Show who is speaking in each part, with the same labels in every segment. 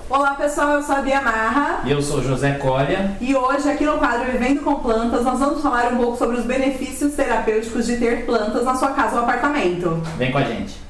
Speaker 1: Olá pessoal, eu sou a Bia Marra.
Speaker 2: E eu sou o José Colha.
Speaker 1: E hoje aqui no quadro Vivendo com Plantas nós vamos falar um pouco sobre os benefícios terapêuticos de ter plantas na sua casa ou apartamento.
Speaker 2: Vem com a gente.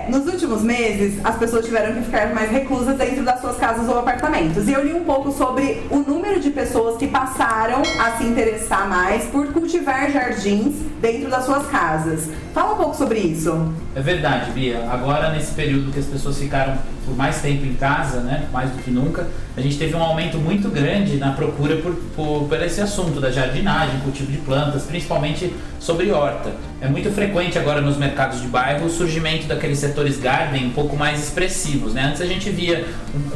Speaker 1: Nos últimos meses, as pessoas tiveram que ficar mais reclusas dentro das suas casas ou apartamentos. E eu li um pouco sobre o número de pessoas que passaram a se interessar mais por cultivar jardins dentro das suas casas. Fala um pouco sobre isso.
Speaker 2: É verdade, Bia. Agora, nesse período que as pessoas ficaram por mais tempo em casa, né, mais do que nunca, a gente teve um aumento muito grande na procura por esse assunto da jardinagem, cultivo de plantas, principalmente sobre horta. É muito frequente agora nos mercados de bairro o surgimento daqueles setores garden um pouco mais expressivos, né? Antes a gente via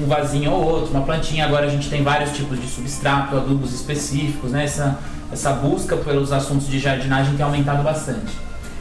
Speaker 2: um vasinho ou outro, uma plantinha, agora a gente tem vários tipos de substrato, adubos específicos, né? Essa busca pelos assuntos de jardinagem tem aumentado bastante.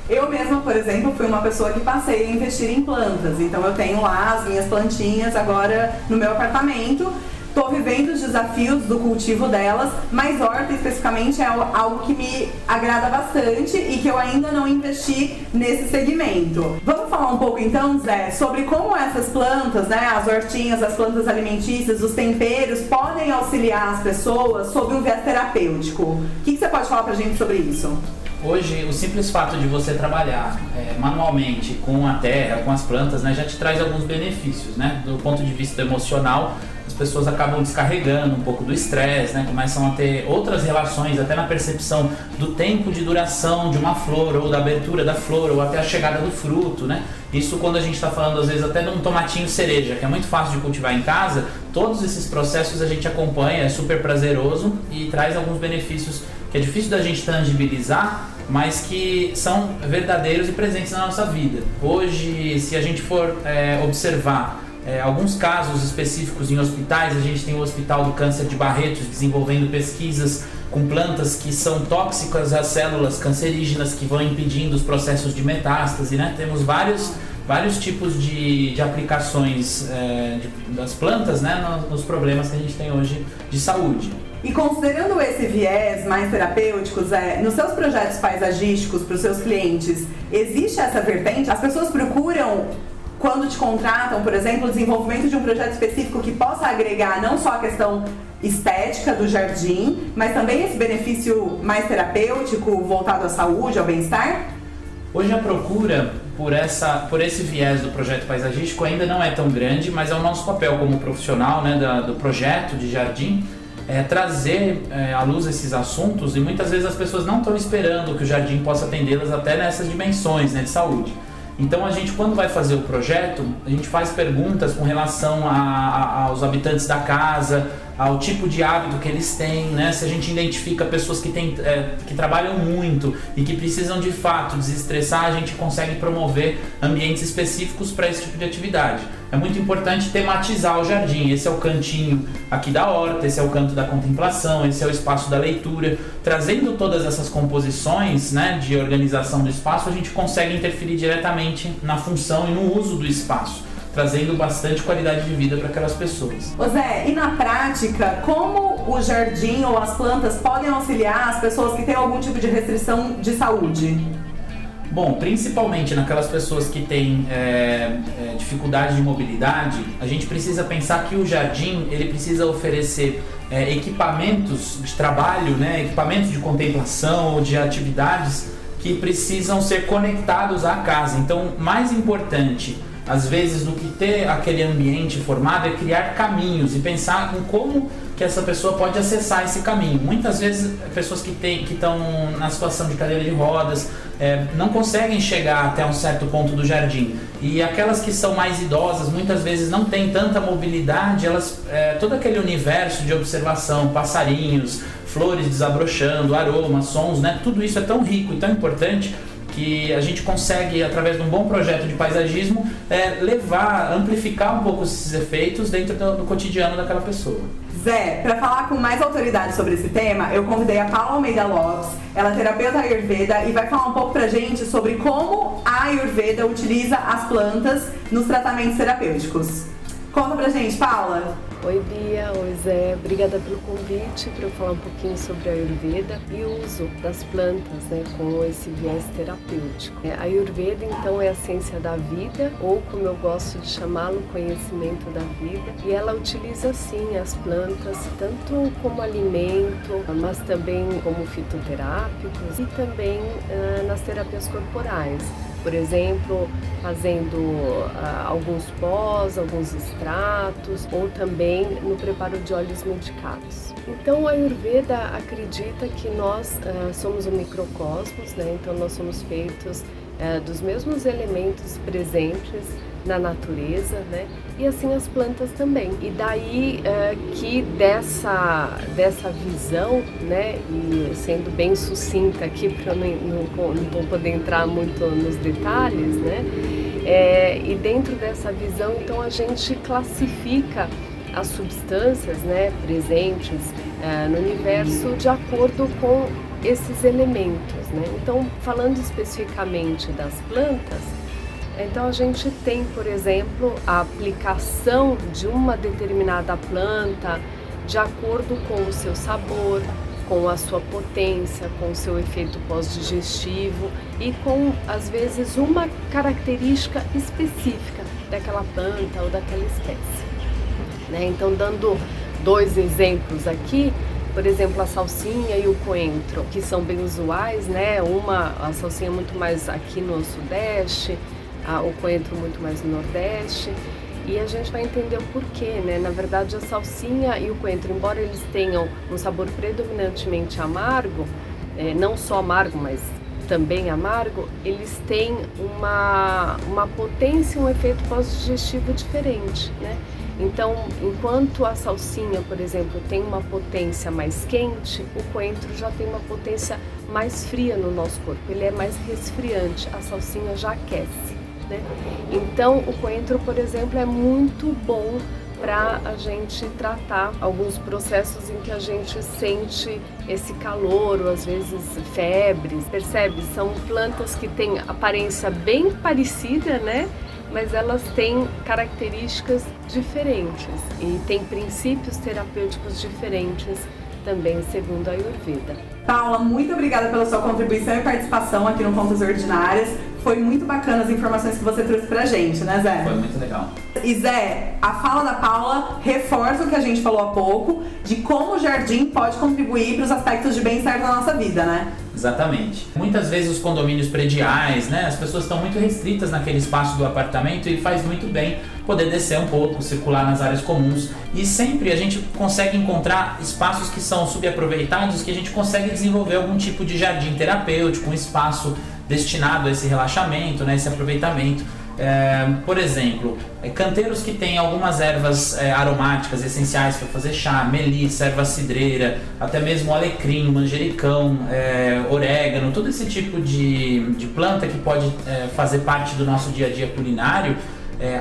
Speaker 1: Eu mesma, por exemplo, fui uma pessoa que passei a investir em plantas, então eu tenho lá as minhas plantinhas agora no meu apartamento. Estou vivendo os desafios do cultivo delas, mas horta especificamente é algo que me agrada bastante e que eu ainda não investi nesse segmento. Vamos falar um pouco então, Zé, sobre como essas plantas, né, as hortinhas, as plantas alimentícias, os temperos podem auxiliar as pessoas sob um viés terapêutico. O que você pode falar pra gente sobre isso?
Speaker 2: Hoje, o simples fato de você trabalhar manualmente com a terra, com as plantas, né, já te traz alguns benefícios, né? Do ponto de vista emocional, as pessoas acabam descarregando um pouco do estresse, né? Começam a ter outras relações, até na percepção do tempo de duração de uma flor, ou da abertura da flor, ou até a chegada do fruto, né? Isso quando a gente está falando, às vezes, até de um tomatinho cereja, que é muito fácil de cultivar em casa, todos esses processos a gente acompanha, é super prazeroso e traz alguns benefícios que é difícil da gente tangibilizar, mas que são verdadeiros e presentes na nossa vida. Hoje, se a gente for observar alguns casos específicos em hospitais, a gente tem o Hospital do Câncer de Barretos desenvolvendo pesquisas com plantas que são tóxicas às células cancerígenas que vão impedindo os processos de metástase, né? Temos vários tipos de aplicações das plantas, né, nos problemas que a gente tem hoje de saúde.
Speaker 1: E considerando esse viés mais terapêutico, Zé, nos seus projetos paisagísticos para os seus clientes, existe essa vertente? As pessoas procuram, quando te contratam, por exemplo, o desenvolvimento de um projeto específico que possa agregar não só a questão estética do jardim, mas também esse benefício mais terapêutico voltado à saúde, ao bem-estar?
Speaker 2: Hoje a procura por esse viés do projeto paisagístico ainda não é tão grande, mas é o nosso papel como profissional, né, do projeto de jardim, trazer à luz esses assuntos, e muitas vezes as pessoas não estão esperando que o jardim possa atendê-las até nessas dimensões, né, de saúde. Então a gente, quando vai fazer o projeto, a gente faz perguntas com relação aos habitantes da casa, ao tipo de hábito que eles têm, né? Se a gente identifica pessoas que trabalham muito e que precisam de fato desestressar, a gente consegue promover ambientes específicos para esse tipo de atividade. É muito importante tematizar o jardim. Esse é o cantinho aqui da horta, esse é o canto da contemplação, esse é o espaço da leitura. Trazendo todas essas composições, né, de organização do espaço, a gente consegue interferir diretamente na função e no uso do espaço, trazendo bastante qualidade de vida para aquelas pessoas.
Speaker 1: Ô Zé, e na prática, como o jardim ou as plantas podem auxiliar as pessoas que têm algum tipo de restrição de saúde?
Speaker 2: Bom, principalmente naquelas pessoas que têm dificuldade de mobilidade, a gente precisa pensar que o jardim ele precisa oferecer equipamentos de trabalho, né, equipamentos de contemplação ou de atividades que precisam ser conectados à casa. Então, mais importante às vezes do que ter aquele ambiente formado é criar caminhos e pensar em como que essa pessoa pode acessar esse caminho. Muitas vezes pessoas que estão na situação de cadeira de rodas não conseguem chegar até um certo ponto do jardim, e aquelas que são mais idosas muitas vezes não têm tanta mobilidade, todo aquele universo de observação, passarinhos, flores desabrochando, aromas, sons, né? Tudo isso é tão rico e tão importante que a gente consegue, através de um bom projeto de paisagismo, amplificar um pouco esses efeitos dentro do cotidiano daquela pessoa.
Speaker 1: Zé, para falar com mais autoridade sobre esse tema, eu convidei a Paula Almeida Lopes, ela é terapeuta Ayurveda e vai falar um pouco pra gente sobre como a Ayurveda utiliza as plantas nos tratamentos terapêuticos. Conta pra gente, Paula.
Speaker 3: Oi Bia, oi Zé, obrigada pelo convite para eu falar um pouquinho sobre a Ayurveda e o uso das plantas, né, com esse viés terapêutico. A Ayurveda então é a ciência da vida, ou como eu gosto de chamá-lo, conhecimento da vida, e ela utiliza sim as plantas tanto como alimento, mas também como fitoterápicos e também nas terapias corporais. Por exemplo, fazendo alguns pós, alguns extratos ou também no preparo de óleos medicados. Então a Ayurveda acredita que nós somos um microcosmos, né? Então nós somos feitos dos mesmos elementos presentes na natureza, né? E assim as plantas também. E daí que dessa visão, né? E sendo bem sucinta aqui, para eu não vou poder entrar muito nos detalhes, né? E dentro dessa visão, então a gente classifica as substâncias, né, presentes no universo de acordo com esses elementos, né? Então, falando especificamente das plantas, então a gente tem, por exemplo, a aplicação de uma determinada planta de acordo com o seu sabor, com a sua potência, com o seu efeito pós-digestivo e com, às vezes, uma característica específica daquela planta ou daquela espécie, né? Então, dando 2 exemplos aqui, por exemplo, a salsinha e o coentro, que são bem usuais, né? A salsinha muito mais aqui no Sudeste, o coentro muito mais no Nordeste, e a gente vai entender o porquê, né? Na verdade, a salsinha e o coentro, embora eles tenham um sabor predominantemente amargo, não só amargo, mas também amargo, eles têm uma potência, um efeito pós-digestivo diferente, né? Então, enquanto a salsinha, por exemplo, tem uma potência mais quente, o coentro já tem uma potência mais fria no nosso corpo, ele é mais resfriante, a salsinha já aquece, né? Então, o coentro, por exemplo, é muito bom para a gente tratar alguns processos em que a gente sente esse calor, ou às vezes febres, percebe? São plantas que têm aparência bem parecida, né? Mas elas têm características diferentes e têm princípios terapêuticos diferentes também, segundo a Ayurveda.
Speaker 1: Paula, muito obrigada pela sua contribuição e participação aqui no Contas Ordinárias. Foi muito bacana as informações que você trouxe pra gente, né, Zé?
Speaker 2: Foi muito legal.
Speaker 1: E Zé, a fala da Paula reforça o que a gente falou há pouco, de como o jardim pode contribuir para os aspectos de bem-estar da nossa vida, né?
Speaker 2: Exatamente. Muitas vezes os condomínios prediais, né, as pessoas estão muito restritas naquele espaço do apartamento e faz muito bem poder descer um pouco, circular nas áreas comuns. E sempre a gente consegue encontrar espaços que são subaproveitados, que a gente consegue desenvolver algum tipo de jardim terapêutico, um espaço destinado a esse relaxamento, né, esse aproveitamento. Por exemplo, canteiros que têm algumas ervas aromáticas essenciais para fazer chá, melissa, erva cidreira, até mesmo alecrim, manjericão, orégano, todo esse tipo de planta que pode fazer parte do nosso dia a dia culinário,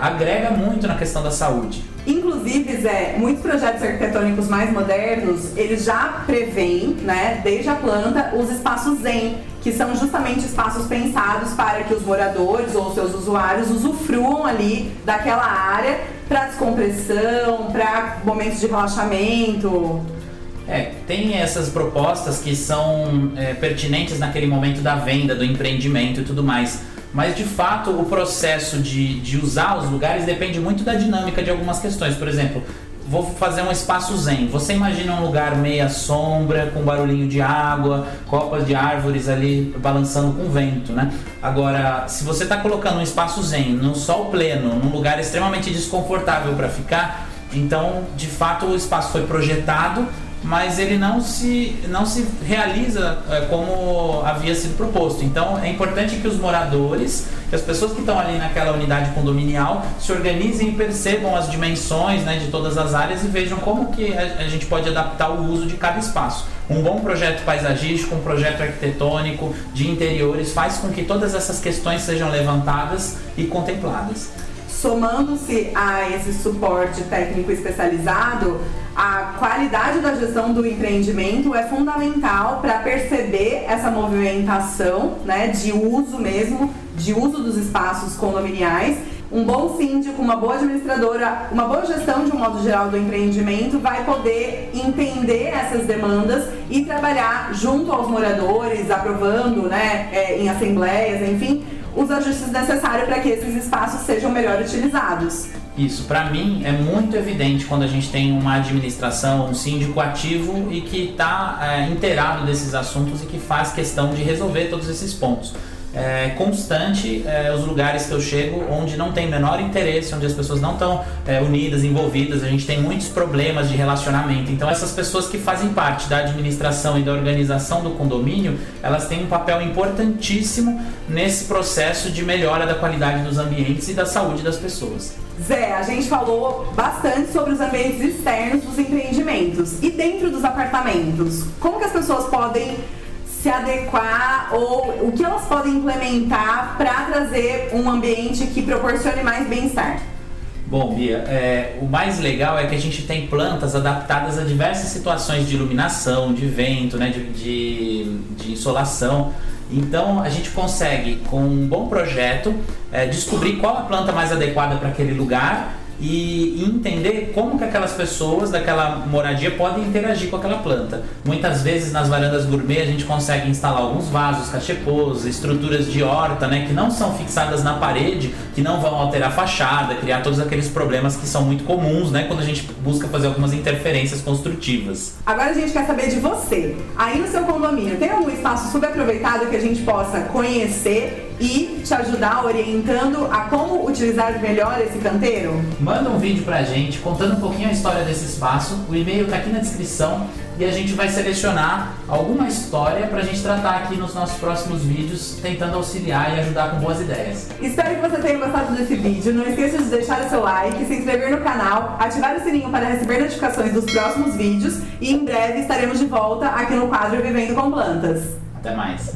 Speaker 2: agrega muito na questão da saúde.
Speaker 1: Inclusive, Zé, muitos projetos arquitetônicos mais modernos, eles já prevêem, né, desde a planta, os espaços zen, que são justamente espaços pensados para que os moradores ou seus usuários usufruam ali daquela área para descompressão, para momentos de relaxamento.
Speaker 2: Tem essas propostas que são pertinentes naquele momento da venda, do empreendimento e tudo mais. Mas, de fato, o processo de usar os lugares depende muito da dinâmica de algumas questões. Por exemplo, vou fazer um espaço zen. Você imagina um lugar meia sombra, com barulhinho de água, copas de árvores ali balançando com vento, né? Agora, se você está colocando um espaço zen no sol pleno, num lugar extremamente desconfortável para ficar, então, de fato, o espaço foi projetado, mas ele não se realiza como havia sido proposto. Então é importante que os moradores, que as pessoas que estão ali naquela unidade condominial se organizem e percebam as dimensões, né, de todas as áreas e vejam como que a gente pode adaptar o uso de cada espaço. Um bom projeto paisagístico, um projeto arquitetônico de interiores faz com que todas essas questões sejam levantadas e contempladas.
Speaker 1: Somando-se a esse suporte técnico especializado, a qualidade da gestão do empreendimento é fundamental para perceber essa movimentação, né, de uso mesmo, de uso dos espaços condominiais um bom síndico, uma boa administradora, uma boa gestão de um modo geral do empreendimento vai poder entender essas demandas e trabalhar junto aos moradores, aprovando, né, em assembleias, enfim, os ajustes necessários para que esses espaços sejam melhor utilizados.
Speaker 2: Isso, para mim, é muito evidente quando a gente tem uma administração, um síndico ativo e que está inteirado desses assuntos e que faz questão de resolver todos esses pontos. É constante os lugares que eu chego onde não tem menor interesse, onde as pessoas não estão unidas, envolvidas, a gente tem muitos problemas de relacionamento. Então essas pessoas que fazem parte da administração e da organização do condomínio, elas têm um papel importantíssimo nesse processo de melhora da qualidade dos ambientes e da saúde das pessoas.
Speaker 1: Zé, a gente falou bastante sobre os ambientes externos dos empreendimentos e dentro dos apartamentos. Como que as pessoas podem se adequar ou o que elas podem implementar para trazer um ambiente que proporcione mais bem-estar?
Speaker 2: Bom, Bia, o mais legal é que a gente tem plantas adaptadas a diversas situações de iluminação, de vento, né, de insolação. Então a gente consegue, com um bom projeto, descobrir qual a planta mais adequada para aquele lugar e entender como que aquelas pessoas daquela moradia podem interagir com aquela planta. Muitas vezes nas varandas gourmet a gente consegue instalar alguns vasos, cachepôs, estruturas de horta, né, que não são fixadas na parede, que não vão alterar a fachada, criar todos aqueles problemas que são muito comuns, né, quando a gente busca fazer algumas interferências construtivas.
Speaker 1: Agora a gente quer saber de você. Aí no seu condomínio, tem algum espaço subaproveitado que a gente possa conhecer e te ajudar orientando a como utilizar melhor esse canteiro?
Speaker 2: Manda um vídeo pra gente contando um pouquinho a história desse espaço, o e-mail tá aqui na descrição e a gente vai selecionar alguma história pra gente tratar aqui nos nossos próximos vídeos, tentando auxiliar e ajudar com boas ideias.
Speaker 1: Espero que você tenha gostado desse vídeo, não esqueça de deixar o seu like, se inscrever no canal, ativar o sininho para receber notificações dos próximos vídeos e em breve estaremos de volta aqui no quadro Vivendo com Plantas.
Speaker 2: Até mais!